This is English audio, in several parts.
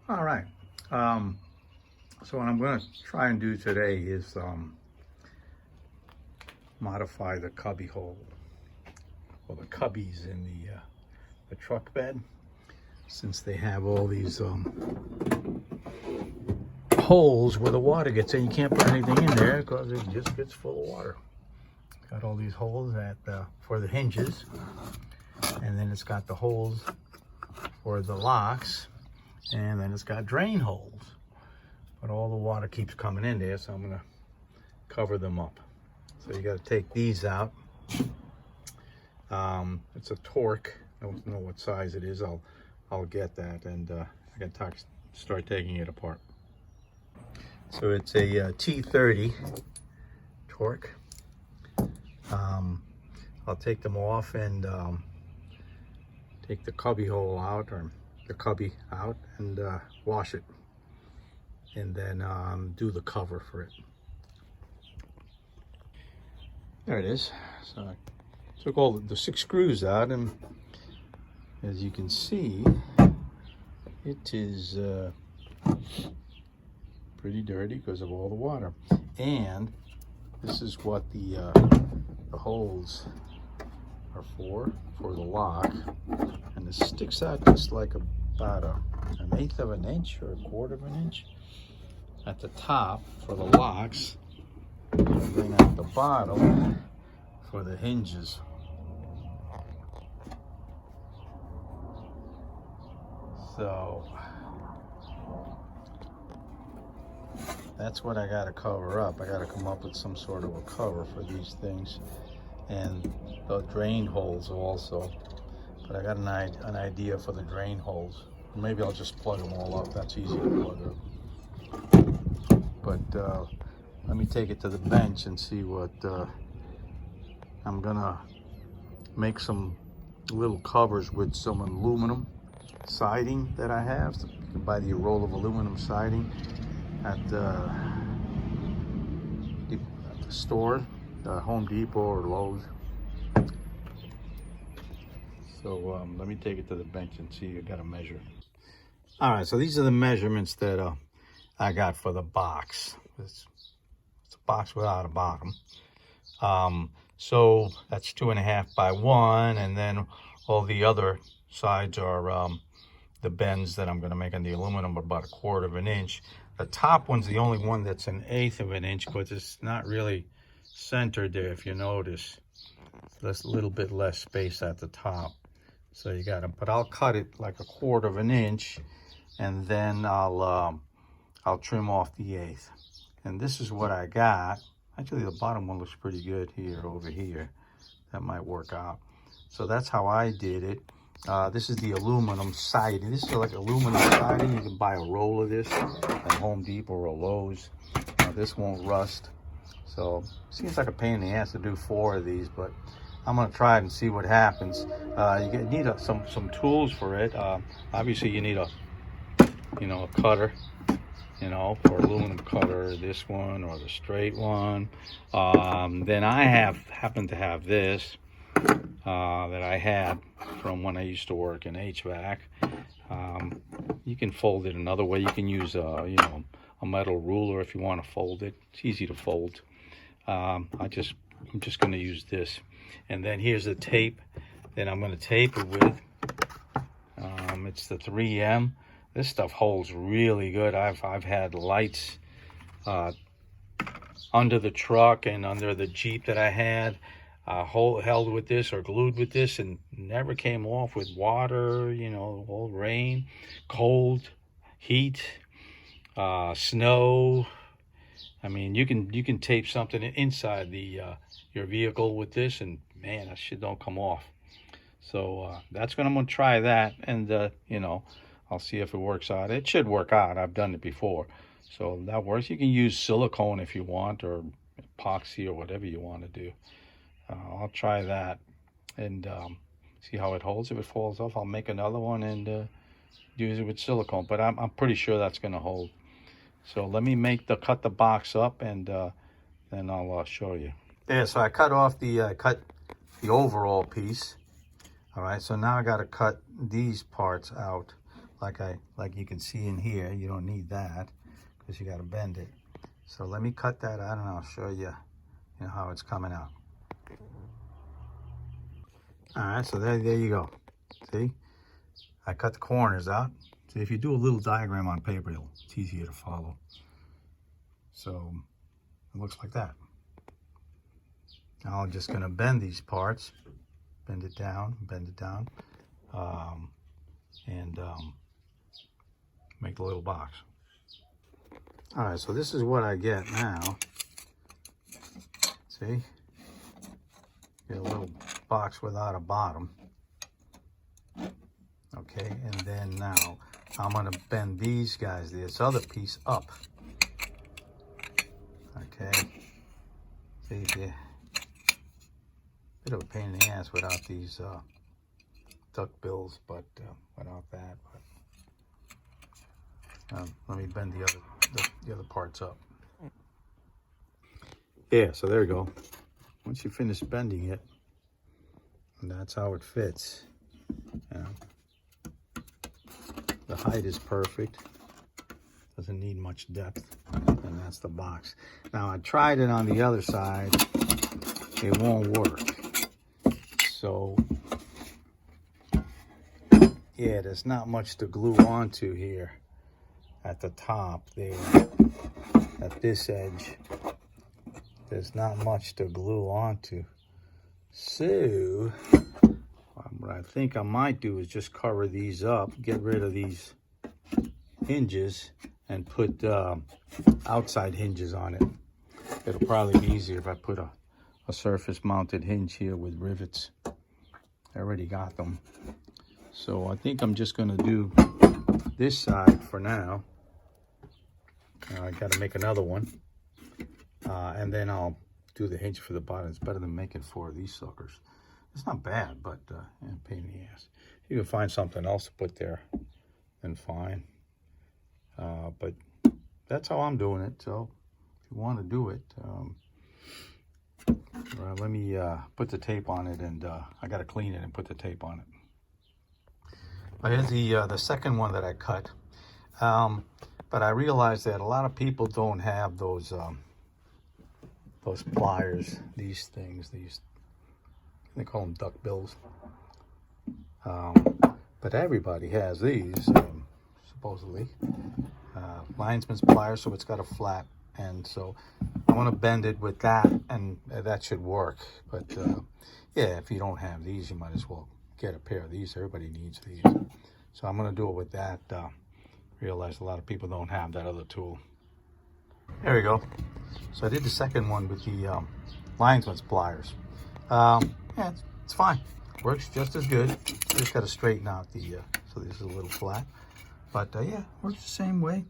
All right. So what I'm going to try and do today is modify the cubby hole, or the cubbies in the truck bed, since they have all these holes where the water gets in. You can't put anything in there because it just gets full of water. Got all these holes for the hinges, and then it's got the holes for the locks, and then it's got drain holes. But all the water keeps coming in there, so I'm gonna cover them up. So you got to take these out. It's a torque. I don't know what size it is. I'll get that, and I can start taking it apart. So it's a T30 torque. I'll take them off and take the cubby hole out, or the cubby out, and wash it, and then do the cover for it. There it is. So I took all the 6 screws out, and as you can see, it is pretty dirty because of all the water. And this is what the holes are for the lock, and it sticks out just like about an 1/8 of an inch or 1/4 of an inch at the top for the locks, and then at the bottom for the hinges. So that's what I got to cover up. I got to come up with some sort of a cover for these things, and the drain holes also. But I got an idea for the drain holes. Maybe I'll just plug them all up. That's easy to plug up. But let me take it to the bench and see what I'm gonna make some little covers with some aluminum siding that I have. So you can buy the roll of aluminum siding at the store, Home Depot or Lowe's. So let me take it to the bench and see. I got to measure. All right, so these are the measurements that I got for the box. It's a box without a bottom. So that's 2.5 by 1, and then all the other sides are the bends that I'm going to make on the aluminum, about 1/4 of an inch. The top one's the only one that's 1/8 of an inch, because it's not really centered there, if you notice. There's a little bit less space at the top. So you got to, but I'll cut it like 1/4 of an inch, and then I'll trim off the 1/8. And this is what I got. Actually, the bottom one looks pretty good here, over here. That might work out. So that's how I did it. This is the aluminum siding. This is like aluminum siding. You can buy a roll of this at Home Depot or Lowe's. This won't rust. So seems like a pain in the ass to do 4 of these, but I'm gonna try it and see what happens. You need some tools for it. Obviously, you need a cutter, for aluminum cutter, this one or the straight one. Then I happen to have this that I had from when I used to work in HVAC. You can fold it another way. You can use a metal ruler if you want to fold it. It's easy to fold. I'm just going to use this. And then here's the tape that I'm going to tape it with. It's the 3M. This stuff holds really good. I've had lights under the truck and under the Jeep that I had held with this or glued with this, and never came off with water, all rain, cold, heat, snow. I mean, you can tape something inside your vehicle with this, and man, that shit don't come off. So I'm gonna try that, and I'll see if it works out. It should work out. I've done it before, so that works. You can use silicone if you want, or epoxy, or whatever you want to do. I'll try that and see how it holds. If it falls off, I'll make another one and use it with silicone. But I'm pretty sure that's gonna hold. So let me cut the box up, and then I'll show you. Yeah, so I cut off the overall piece. All right, so now I got to cut these parts out. like you can see in here. You don't need that because you got to bend it. So let me cut that out and I'll show you, how it's coming out. All right, so there you go. See, I cut the corners out. So if you do a little diagram on paper, it's easier to follow. So it looks like that. Now I'm just gonna bend these parts, bend it down, and make the little box. All right, so this is what I get now. See, get a little box without a bottom. Okay, and then now I'm gonna bend these guys, this other piece up. Okay, see there. Bit of a pain in the ass without these duck bills, but without that. But, let me bend the other parts up. Yeah, so there we go. Once you finish bending it, and that's how it fits. The height is perfect. Doesn't need much depth, and that's the box. Now I tried it on the other side. It won't work. So yeah, there's not much to glue onto here at the top there. At this edge, there's not much to glue onto. So what I think I might do is just cover these up, get rid of these hinges, and put outside hinges on it. It'll probably be easier if I put a surface mounted hinge here with rivets. I already got them. So I think I'm just gonna do this side for now. I gotta make another one. And then I'll do the hinge for the bottom. It's better than making 4 of these suckers. It's not bad, but pain in the ass. You can find something else to put there, then fine. But that's how I'm doing it. So if you want to do it, let me put the tape on it, and I got to clean it and put the tape on it. Here's the second one that I cut. But I realized that a lot of people don't have those pliers, these things, they call them duck bills. But everybody has these, supposedly. Linesman's pliers, so it's got a flat end. So I want to bend it with that, and that should work. But yeah, if you don't have these, you might as well get a pair of these. Everybody needs these. So I'm going to do it with that. Realize a lot of people don't have that other tool. There we go. So I did the second one with the linesman's pliers. Yeah, it's fine. Works just as good. Just got to straighten out so this is a little flat. But yeah, works the same way.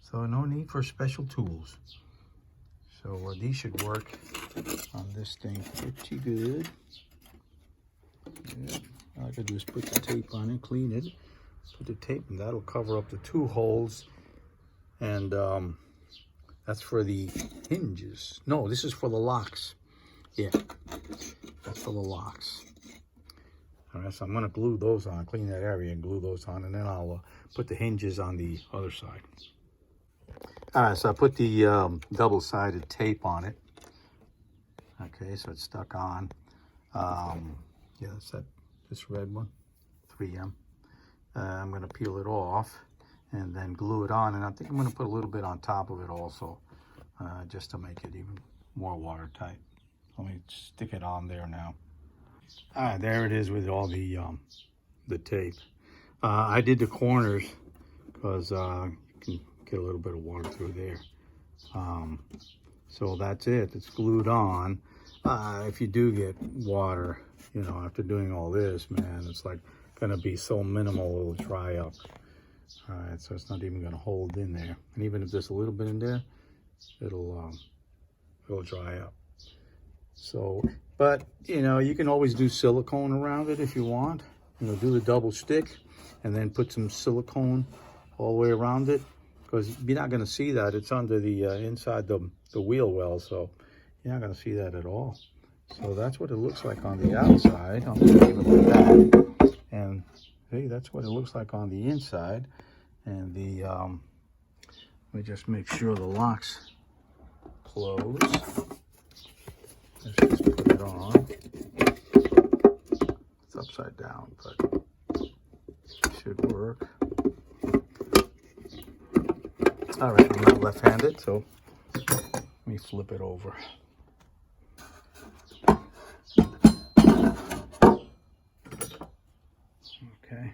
So no need for special tools. So these should work on this thing pretty good. Yeah, all I gotta do is put the tape on it, clean it, put the tape, and that'll cover up the 2 holes. And that's for the hinges. No, this is for the locks. Yeah, that's for the locks. All right, so I'm gonna glue those on, clean that area and glue those on, and then I'll put the hinges on the other side. All right, so I put the double-sided tape on it. Okay, so it's stuck on. Yeah, that's this red one, 3M. I'm gonna peel it off and then glue it on, and I think I'm gonna put a little bit on top of it also, just to make it even more watertight. Let me stick it on there now. All right, there it is with all the tape. I did the corners because you can get a little bit of water through there. So that's it. It's glued on. If you do get water, after doing all this, man, it's like gonna be so minimal it'll dry up. All right, so it's not even gonna hold in there. And even if there's a little bit in there, it'll dry up. So, but you can always do silicone around it if you want. Do the double stick and then put some silicone all the way around it, because you're not going to see that. It's under the inside the wheel well, so you're not going to see that at all. So that's what it looks like on the outside. I'm going to leave it like that. And Okay, that's what it looks like on the inside. And the, let me just make sure the locks close. Let's just put it on. It's upside down, but it should work. All right, I'm not left-handed, so let me flip it over. Okay.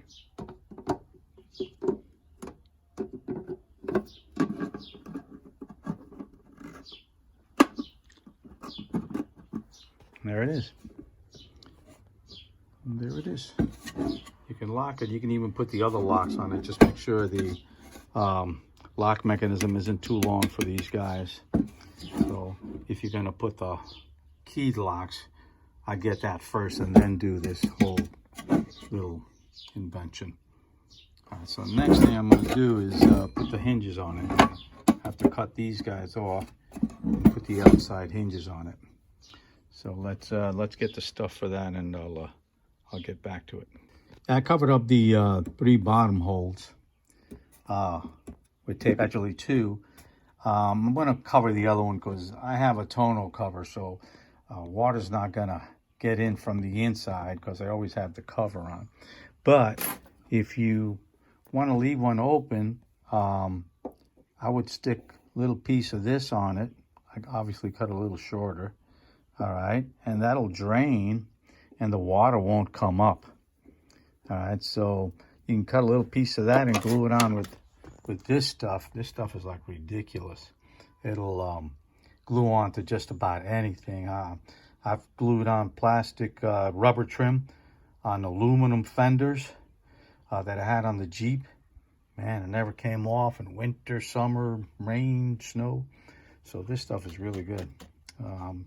There it is. And there it is. You can lock it. You can even put the other locks on it. Just make sure the lock mechanism isn't too long for these guys. So if you're going to put the keyed locks, I get that first and then do this whole little invention. All right, so next thing I'm going to do is put the hinges on it. I have to cut these guys off and put the outside hinges on it. So let's get the stuff for that, and I'll get back to it. I covered up the 3 bottom holes with tape, actually 2. I'm going to cover the other one because I have a tonneau cover, so water's not going to get in from the inside because I always have the cover on. But if you want to leave one open, I would stick a little piece of this on it. I obviously cut a little shorter. All right, and that'll drain and the water won't come up. All right, so you can cut a little piece of that and glue it on with this stuff. This stuff is like ridiculous. It'll glue on to just about anything. I've glued on plastic rubber trim on aluminum fenders that I had on the Jeep. Man, it never came off in winter, summer, rain, snow. So this stuff is really good.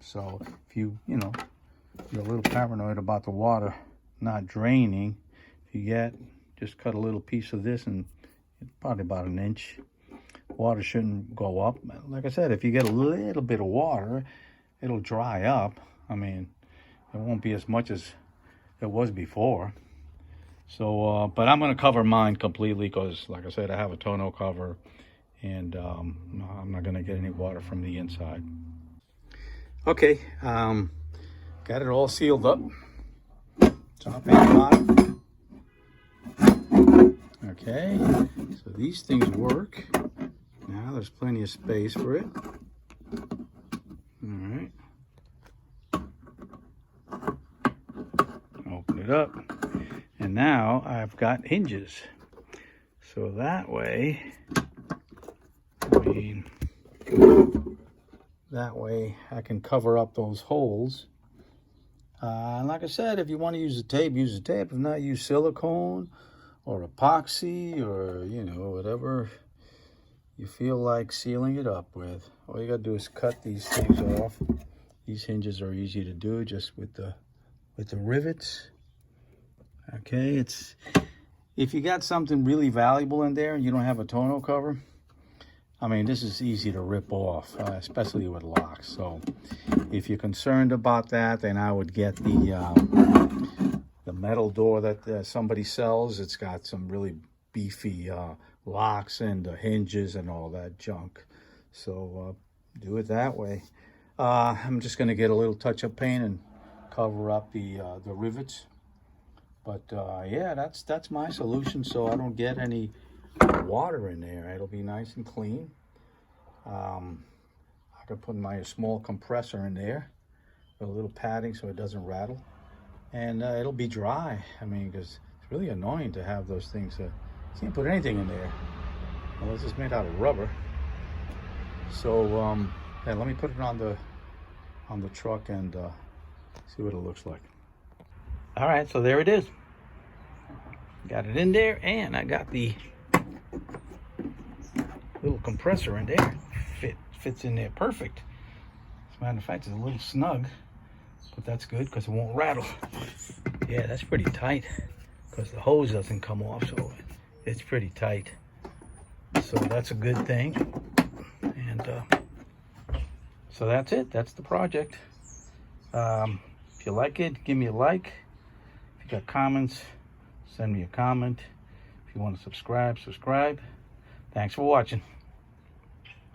So if you're a little paranoid about the water not draining, if you just cut a little piece of this, and it's probably about 1 inch. Water shouldn't go up. Like I said, if you get a little bit of water, it'll dry up. I mean, it won't be as much as it was before. So, but I'm going to cover mine completely because, like I said, I have a tonneau cover, and I'm not going to get any water from the inside. Okay, got it all sealed up, top and bottom. Okay, so these things work. Now there's plenty of space for it. All right. Open it up. And now I've got hinges. So that way, I can cover up those holes. Like I said, if you want to use the tape, use the tape. If not, use silicone or epoxy or, whatever you feel like sealing it up with. All you got to do is cut these things off. These hinges are easy to do just with the rivets. Okay, if you got something really valuable in there and you don't have a tonneau cover, I mean, this is easy to rip off, especially with locks. So if you're concerned about that, then I would get the metal door that somebody sells. It's got some really beefy locks and hinges and all that junk. So do it that way. I'm just going to get a little touch-up paint and cover up the rivets. But yeah, that's my solution, so I don't get any water in there. It'll be nice and clean. I can put my small compressor in there with a little padding so it doesn't rattle, and it'll be dry. I mean, because it's really annoying to have those things. You can't put anything in there. Well, this is made out of rubber. So yeah, let me put it on the truck and see what it looks like. All right, so there it is. Got it in there, and I got the little compressor in there. Fits in there perfect. As a matter of fact, it's a little snug, but that's good because it won't rattle. Yeah, that's pretty tight because the hose doesn't come off, so it's pretty tight. So that's a good thing. And so that's it. That's the project. If you like it, give me a like. If you got comments, Send me a comment. If you want to subscribe, subscribe. Thanks for watching.